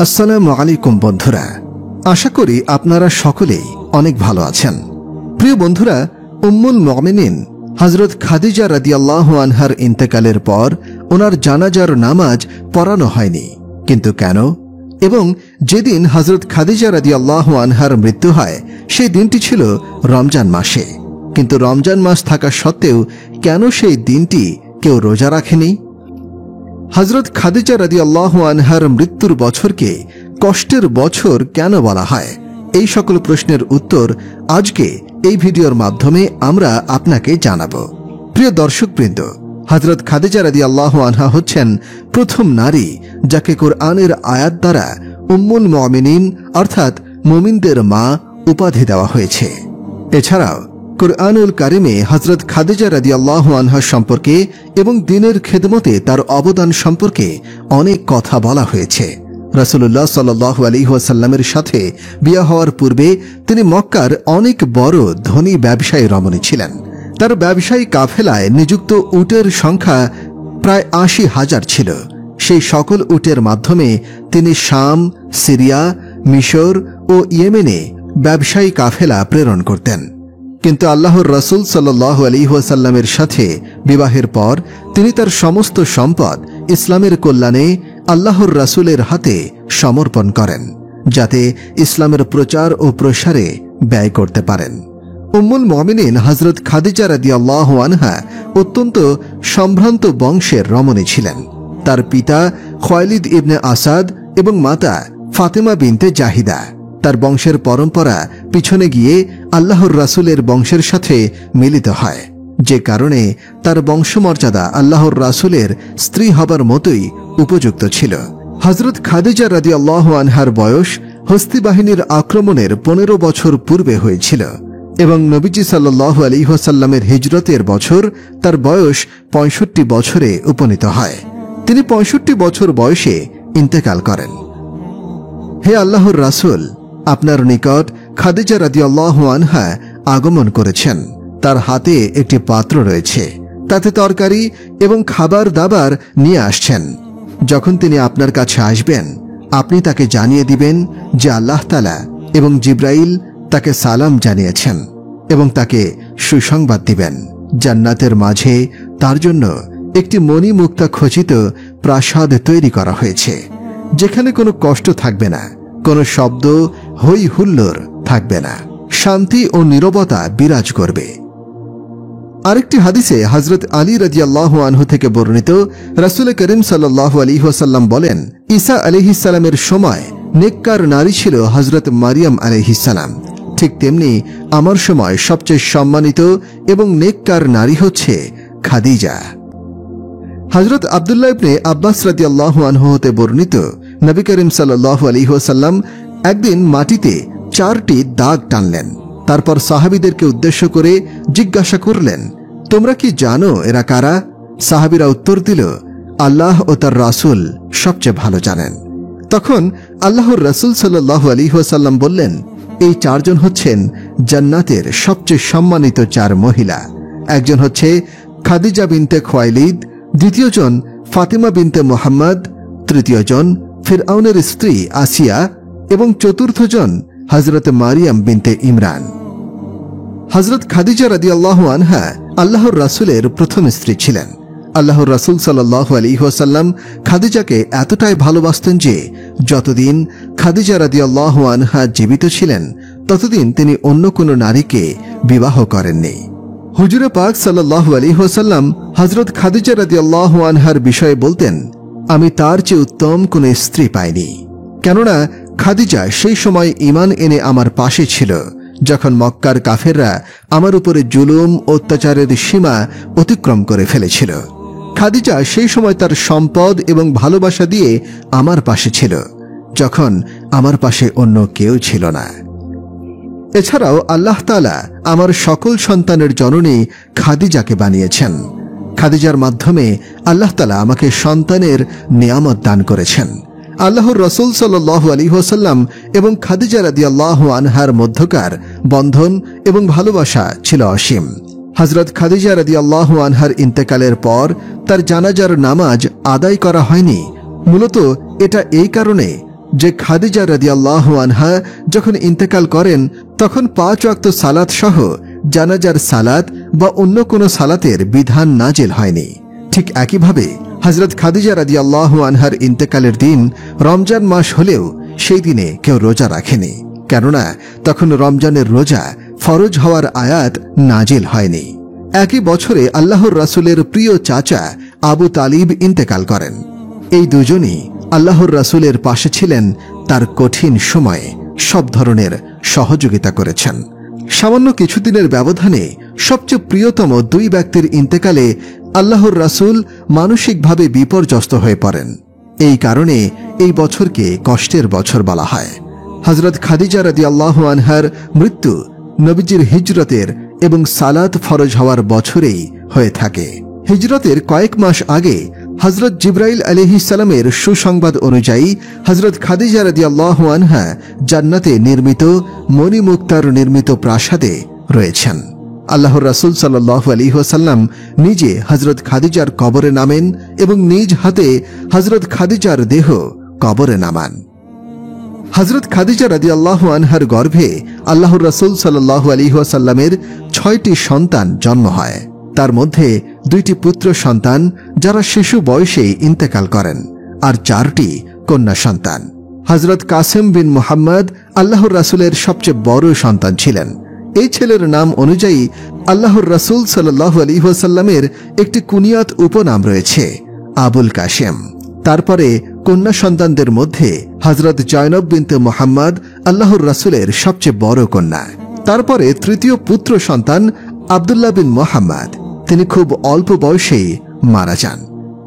আসসালামু আলাইকুম বন্ধুরা, আশা করি আপনারা সকলেই অনেক ভালো আছেন। প্রিয় বন্ধুরা, উম্মুল মুমিনিন হযরত খাদিজা রাদিয়াল্লাহু আনহার ইন্তেকালের পর ওনার জানাজার নামাজ পড়ানো হয়নি। কিন্তু কেন? এবং যেদিন হযরত খাদিজা রাদিয়াল্লাহু আনহার মৃত্যু হয় সেই দিনটি ছিল রমজান মাসে। কিন্তু রমজান মাস থাকা সত্ত্বেও কেন সেই দিনটি কেউ রোজা রাখেনি? হযরত খাদিজা রাদিয়াল্লাহু আনহার মৃত্যুর বছরকে কষ্টের বছর কেন বলা হয়? এই সকল প্রশ্নের উত্তর আজকে এই ভিডিওর মাধ্যমে আমরা আপনাকে জানাবো। প্রিয় দর্শকবৃন্দ, হযরত খাদিজা রাদিয়াল্লাহু আনহা হচ্ছেন প্রথম নারী যাকে কোরআনের আয়াত দ্বারা উম্মুল মুমিনিন অর্থাৎ মুমিনদের মা উপাধি দেওয়া হয়েছে। এছাড়াও কুরআনুল কারিমে হযরত খাদিজা রাদিয়াল্লাহু আনহা সম্পর্কে এবং দ্বীনের খেদমতে তার অবদান সম্পর্কে অনেক কথা বলা হয়েছে। রাসূলুল্লাহ সাল্লাল্লাহু আলাইহি ওয়াসাল্লামের সাথে বিয়ে হওয়ার পূর্বে তিনি মক্কার অনেক বড় ধনী ব্যবসায়ী রমণী ছিলেন। তার ব্যবসায়ী কাফেলায় নিযুক্ত উটের সংখ্যা প্রায় ৮০,০০০ ছিল। সেই সকল উটের মাধ্যমে তিনি শাম, সিরিয়া, মিশর ও ইয়েমেনে ব্যবসায়ী কাফেলা প্রেরণ করতেন। কিন্তু আল্লাহর রাসূল সাল্লাল্লাহু আলাইহি ওয়াসাল্লামের সাথে বিবাহের পর তিনি তার সমস্ত সম্পদ ইসলামের কল্যাণে আল্লাহর রাসূলের হাতে সমর্পণ করেন, যাতে ইসলামের প্রচার ও প্রসারে ব্যয় করতে পারেন। উম্মুল মুমিনিন হযরত খাদিজা রাদিয়াল্লাহু আনহা অত্যন্ত সম্ভ্রান্ত বংশের রমণী ছিলেন। তার পিতা খুয়াইলিদ ইবনে আসাদ এবং মাতা ফাতেমা বিনতে জাহিদা। তার বংশের পরম্পরা পিছনে গিয়ে আল্লাহর রাসূলের বংশের সাথে মিলিত হয়, যে কারণে তার বংশমর্যাদা আল্লাহর রাসূলের স্ত্রী হবার মতোই উপযুক্ত ছিল। হযরত খাদিজা রাদিয়াল্লাহু আনহার বয়স হস্তি বাহিনীর আক্রমণের ১৫ বছর পূর্বে হয়েছিল এবং নবীজি সাল্লাল্লাহু আলাইহি ওয়াসাল্লামের হিজরতের বছর তার বয়স ৬৫ বছরে উপনীত হয়। তিনি ৬৫ বছর বয়সে ইন্তেকাল করেন। হে আল্লাহর রাসূল, আপনার নিকট খাদিজা রাদিয়াল্লাহু আনহা আগমন করেছেন। তার হাতে একটি পাত্র রয়েছে, তাতে তরকারি এবং খাবার দাবার নিয়ে আসছেন। যখন তিনি আপনার কাছে আসবেন, আপনি তাকে জানিয়ে দিবেন যে আল্লাহ তাআলা এবং জিবরাইল তাকে সালাম জানিয়েছেন এবং তাকে সুসংবাদ দিবেন জান্নাতের মাঝে তার জন্য একটি মণিমুক্তা খচিত প্রাসাদ তৈরি করা হয়েছে, যেখানে কোনো কষ্ট থাকবে না, কোনো শব্দ হই হুল্লোড় থাকবে না, শান্তি ও নীরবতা বিরাজ করবে। আরেকটি হাদিসে হযরত আলী রাদিয়াল্লাহু আনহু থেকে বর্ণিত, রাসূল করিম সাল্লাল্লাহু আলাইহি ওয়াসাল্লাম বলেন, ঈসা আলাইহিস সালামের সময় নেককার নারী ছিল হযরত মারিয়াম আলাইহিস সালাম। ঠিক তেমনি আমার সময় সবচেয়ে সম্মানিত এবং নেককার নারী হচ্ছে খাদিজা। হযরত আব্দুল্লাহ ইবনে আব্বাস রাদিয়াল্লাহু আনহু হতে বর্ণিত, নবী করিম সাল্লাল্লাহু আলাইহি ওয়াসাল্লাম একদিন মাটিতে 4টি দাগ টানলেন। তারপর সাহাবীদেরকে উদ্দেশ্য করে জিজ্ঞাসা করলেন, তোমরা কি জানো এরা কারা? সাহাবীরা উত্তর দিল, আল্লাহ ও তার রাসূল সবচেয়ে ভালো জানেন। তখন আল্লাহর রাসূল সাল্লাল্লাহু আলাইহি ওয়াসাল্লাম বললেন, এই 4 জন হচ্ছেন জান্নাতের সবচেয়ে সম্মানিত 4 মহিলা। একজন হচ্ছে খাদিজা বিনতে খুয়াইলিদ, দ্বিতীয় জন ফাতিমা বিনতে মুহাম্মদ, তৃতীয় জন ফিরআউনের স্ত্রী আসিয়া এবং চতুর্থ জন হযরত মারিয়াম বিনতে ইমরান। হযরত খাদিজা রাদিয়াল্লাহু আনহা আল্লাহর রাসূলের প্রথম স্ত্রী ছিলেন। আল্লাহর রাসূল সাল্লাল্লাহু আলাইহি ওয়াসাল্লাম খাদিজাকে এতটাই ভালোবাসতেন যে যতদিন খাদিজা রাদিয়াল্লাহু আনহা জীবিত ছিলেন ততদিন তিনি অন্য কোনো নারীকে বিবাহ করেননি। হুজুরে পাক সাল্লাল্লাহু আলাইহি ওয়াসাল্লাম হযরত খাদিজা রাদিয়াল্লাহু আনহার বিষয়ে বলতেন, আমি তার চেয়ে উত্তম কোনো স্ত্রী পাইনি। কেননা খাদিজা সেই সময় ঈমান এনে আমার পাশে ছিল, যখন মক্কার কাফেররা আমার উপরে জুলুম অত্যাচারের সীমা অতিক্রম করে ফেলেছিল। খাদিজা সেই সময় তার সম্পদ এবং ভালোবাসা দিয়ে আমার পাশে ছিল, যখন আমার পাশে অন্য কেউ ছিল না। এছাড়াও আল্লাহ তাআলা আমার সকল সন্তানের জননী খাদিজাকে বানিয়েছেন। খাদিজার মাধ্যমে আল্লাহ তাআলা আমাকে সন্তানের নিয়ামত দান করেছেন। আল্লাহর রাসূল সাল্লাল্লাহু আলাইহি ওয়াসাল্লাম এবং খাদিজা রাদিয়াল্লাহু আনহার মধ্যকার বন্ধন এবং ভালোবাসা ছিল অসীম। হযরত খাদিজা রাদিয়াল্লাহু আনহার ইন্তেকালের পর তার জানাজার নামাজ আদায় করা হয়নি। মূলত এটা এই কারণে যে খাদিজা রাদিয়াল্লাহু আনহা যখন ইন্তেকাল করেন তখন 5 ওয়াক্ত সালাত সহ জানাজার সালাত বা অন্য কোনো সালাতের বিধান নাজিল হয়নি। ঠিক একইভাবে হযরত খাদিজা রাদিয়াল্লাহু আনহার ইন্তেকালের দিন রমজান মাস হলেও সেই দিনে কেউ রোজা রাখেনি, কেননা তখন রমজানের রোজা ফরজ হওয়ার আয়াত নাজিল হয়নি। একই বছরে আল্লাহর রাসূলের প্রিয় চাচা আবু তালিব ইন্তেকাল করেন। এই দুজনই আল্লাহর রাসূলের পাশে ছিলেন, তার কঠিন সময়ে সব ধরনের সহযোগিতা করেছেন। সামান্য কিছুদিনের ব্যবধানে সবচেয়ে প্রিয়তম 2 ব্যক্তির ইন্তেকালে আল্লাহর রাসূল মানসিকভাবে বিপর্যস্ত হয়ে পড়েন। এই কারণে এই বছরকে কষ্টের বছর বলা হয়। হযরত খাদিজা রাদিয়াল্লাহু আনহার মৃত্যু নবীজির হিজরতের এবং সালাত ফরজ হওয়ার বছরেই হয়ে থাকে। হিজরতের কয়েক মাস আগে হযরত জিবরাইল আলাইহিস সালামের সুসংবাদ অনুযায়ী হযরত খাদিজা রাদিয়াল্লাহু আনহা জান্নাতে নির্মিত মণিমুক্তার নির্মিত প্রাসাদে রয়েছেন। আল্লাহর রাসূল সাল্লাল্লাহু আলাইহি ওয়াসাল্লাম নিজে হযরত খাদিজার কবরে নামেন এবং নিজ হাতে হযরত খাদিজার দেহ কবরে নামান। হযরত খাদিজা রাদিয়াল্লাহু আনহার গর্ভে আল্লাহর রাসূল সাল্লাল্লাহু আলাইহি ওয়াসাল্লামের 6টি সন্তান জন্ম হয়। তার মধ্যে 2টি পুত্র সন্তান যারা শিশু বয়সে ইন্তেকাল করেন, আর 4টি কন্যা সন্তান। হযরত কাসেম বিন মুহাম্মদ আল্লাহর রাসূলের সবচেয়ে বড় সন্তান ছিলেন। এই ছেলের নাম অনুযায়ী আল্লাহর রাসূল সাল্লাল্লাহু আলাইহি ওয়াসাল্লামের একটি কুনিয়াত উপনাম রয়েছে, আবুল কাসেম। তারপরে কন্যা সন্তানদের মধ্যে হযরত জয়নব বিনতে মুহাম্মদ আল্লাহর রাসূলের সবচেয়ে বড় কন্যা। তারপরে তৃতীয় পুত্র সন্তান আব্দুল্লাহ বিন মুহাম্মদ, তিনি খুব অল্প বয়সেই মারা যান।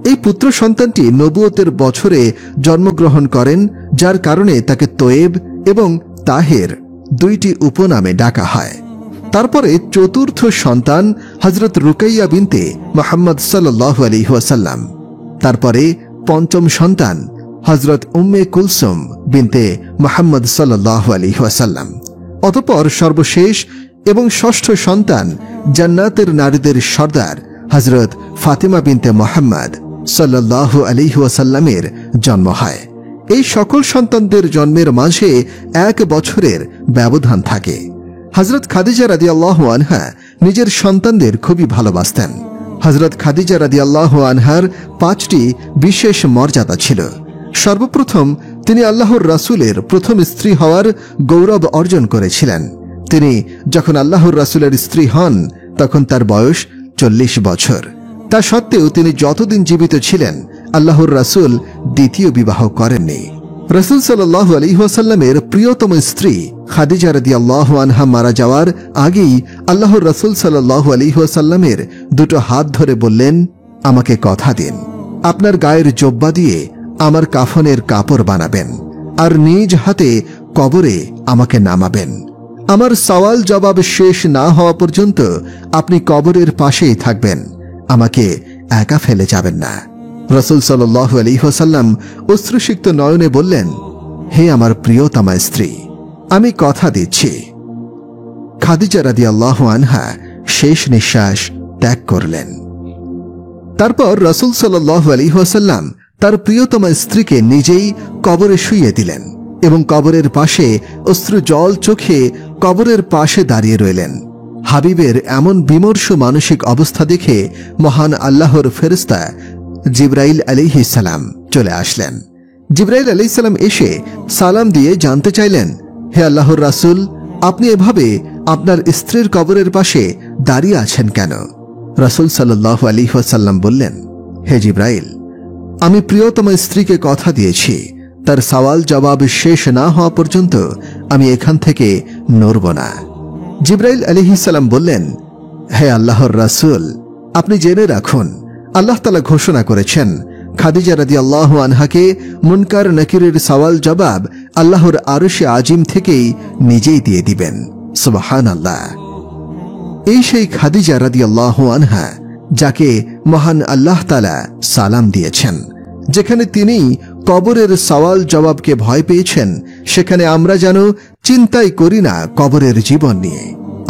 এই পুত্র সন্তানটি নবুয়তের বছরে জন্মগ্রহণ করেন, যার কারণে তাকে তোয়েব এবং তাহের 2টি উপনামে ডাকা হয়। তারপরে চতুর্থ সন্তান হযরত রুকাইয়া বিনতে মুহাম্মদ সাল্লাল্লাহু আলাইহি ওয়াসাল্লাম। তারপরে পঞ্চম সন্তান হযরত উম্মে কুলসুম বিনতে মুহাম্মদ সাল্লাল্লাহু আলাইহি ওয়াসাল্লাম। অতঃপর সর্বশেষ এবং ষষ্ঠ সন্তান জান্নাতের নারীদের সর্দার হযরত ফাতিমা বিনতে মুহাম্মদ সাল্লাল্লাহু আলাইহি ওয়াসাল্লামের জন্ম হয়। এই সকল সন্তানদের জন্মের মাঝে 1 বছরের ব্যবধান থাকে। হযরত খাদিজা রাদিয়াল্লাহু আনহা নিজের সন্তানদের খুবই ভালোবাসতেন। হযরত খাদিজা রাদিয়াল্লাহু আনহার 5টি বিশেষ মর্যাদা ছিল। সর্বপ্রথম তিনি আল্লাহর রাসূলের প্রথম স্ত্রী হওয়ার গৌরব অর্জন করেছিলেন। তিনি যখন আল্লাহর রাসূলের স্ত্রী হন তখন তার বয়স 40 বছর। তা সত্ত্বেও তিনি যতদিন জীবিত ছিলেন আল্লাহর রাসূল দ্বিতীয় বিবাহ করেননি। রাসূল সাল্লাল্লাহু আলাইহি ওয়াসাল্লামের প্রিয়তম স্ত্রী খাদিজা রাদিয়াল্লাহু আনহা মারা যাওয়ার আগেই আল্লাহর রাসূল সাল্লাল্লাহু আলাইহি ওয়াসাল্লামের 2টো হাত ধরে বললেন, আমাকে কথা দিন, আপনার গায়ের জব্বা দিয়ে আমার কাফনের কাপড় বানাবেন আর নিজ হাতে কবরে আমাকে নামাবেন। আমার সওয়াল জবাব শেষ না হওয়া পর্যন্ত আপনি কবরের পাশেই থাকবেন, আমাকে একা ফেলে যাবেন না। রাসূল সাল্লাল্লাহু আলাইহি ওয়াসাল্লাম অশ্রুসিক্ত নয়নে বললেন, হে আমার প্রিয়তমা স্ত্রী, আমি কথা দিচ্ছি। খাদিজা রাদিয়াল্লাহু আনহা শেষ নিঃশ্বাস ত্যাগ করলেন। তারপর রাসূল সাল্লাল্লাহু আলাইহি ওয়াসাল্লাম তার প্রিয়তমা স্ত্রীকে নিজেই কবরে শুইয়ে দিলেন এবং কবরের পাশে অশ্রু জল চোখে কবরের পাশে দাঁড়িয়ে রইলেন। হাবিবের এমন বিমর্ষ মানসিক অবস্থা দেখে মহান আল্লাহর ফেরেশতা জিবরাইল আলাইহিস সালাম চলে আসলেন। জিবরাইল আলাইহিস সালাম এসে সালাম দিয়ে জানতে চাইলেন, হে আল্লাহর রাসূল, আপনি এভাবে আপনার স্ত্রীর কবরের পাশে দাঁড়িয়ে আছেন কেন? রাসূল সাল্লাল্লাহু আলাইহি ওয়াসাল্লাম বললেন, হে জিবরাইল, আমি প্রিয়তম স্ত্রীকে কথা দিয়েছি, তার সওয়াল জবাব শেষ না হওয়া পর্যন্ত আমি এখান থেকে নড়ব না। জিবরাইল আলাইহিস সালাম বললেন, হে আল্লাহর রাসূল, আপনি জেনে রাখুন, আল্লাহ তাআলা ঘোষণা করেছেন খাদিজা রাদিয়াল্লাহু আনহাকে মুনকার নাকিরের সওয়াল জবাব আল্লাহর আরশে আজিম থেকেই নিজেই দিয়ে দিবেন। সুবহানাল্লাহ। এই সেই খাদিজা রাদিয়াল্লাহু আনহা যাকে মহান আল্লাহ তাআলা সালাম দিয়েছেন। যেখানে তিনি কবরের সওয়াল জবাবকে ভয় পেয়েছেন, সেখানে আমরা যেন চিন্তাই করি না কবরের জীবন নিয়ে।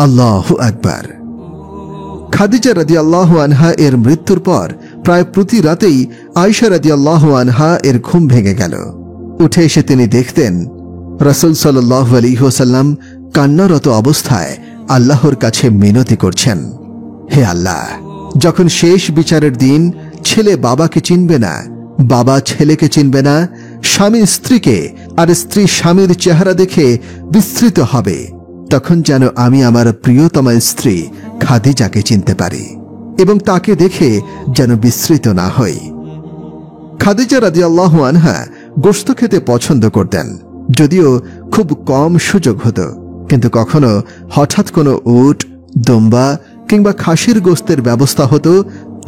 আল্লাহু আকবার। খাদিজা রাদিয়াল্লাহু আনহা এর মৃত্যুর পর প্রায় প্রতি রাতেই আয়েশা রাদিয়াল্লাহু আনহা এর ঘুম ভেঙে গেল। উঠে এসে তিনি দেখতেন রাসূল সাল্লাল্লাহু আলাইহি ওয়াসাল্লাম কান্নারত অবস্থায় আল্লাহর কাছে মিনতি করছেন, হে আল্লাহ, যখন শেষ বিচারের দিন ছেলে বাবাকে চিনবে না, বাবা ছেলেকে চিনবে না, স্বামী স্ত্রীকে আর স্ত্রী স্বামীর চেহারা দেখে বিস্মৃত হবে, তখন যেন আমি আমার প্রিয়তমা স্ত্রী খাদিজাকে চিনতে পারি এবং তাকে দেখে যেন বিস্মৃত না হই। খাদিজা রাদিয়াল্লাহু আনহা গোশত খেতে পছন্দ করতেন, যদিও খুব কম সুযোগ হতো, কিন্তু কখনো হঠাৎ কোনো উট, দুম্বা কিংবা খাসির গোশতের ব্যবস্থা হতো,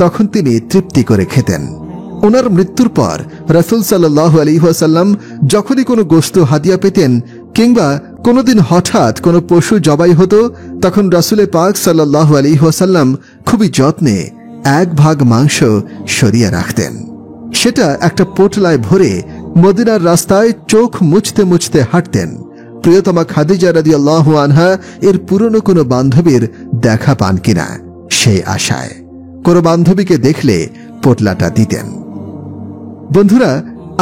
তখন তিনি তৃপ্তি করে খেতেন। ওনার মৃত্যুর পর রাসূল সাল্লাল্লাহু আলাইহি ওয়াসাল্লাম যখনই কোনো গোশত হাদিয়া পেতেন কিংবা কোনোদিন হঠাৎ কোনো পশু জবাই হতো, তখন রাসূল পাক সাল্লাল্লাহু আলাইহি ওয়াসাল্লাম খুবই যত্নে 1 ভাগ মাংস সরিয়ে রাখতেন। সেটা একটা পোটলায় ভরে মদিনার রাস্তায় চোখ মুছতে মুছতে হাঁটতেন, প্রিয়তমা খাদিজা রাদিয়াল্লাহু আনহা এর পুরনো কোনো বান্ধবীর দেখা পান কিনা সেই আশায়। কোনো বান্ধবীকে দেখলে পোটলাটা দিতেন। বন্ধুরা,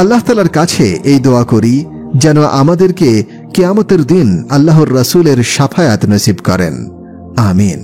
আল্লাহ তাআলার কাছে এই দোয়া করি যেন আমাদেরকে কিয়ামতের দিন আল্লাহর রাসূলের শাফায়াত নসিব করেন। আমিন।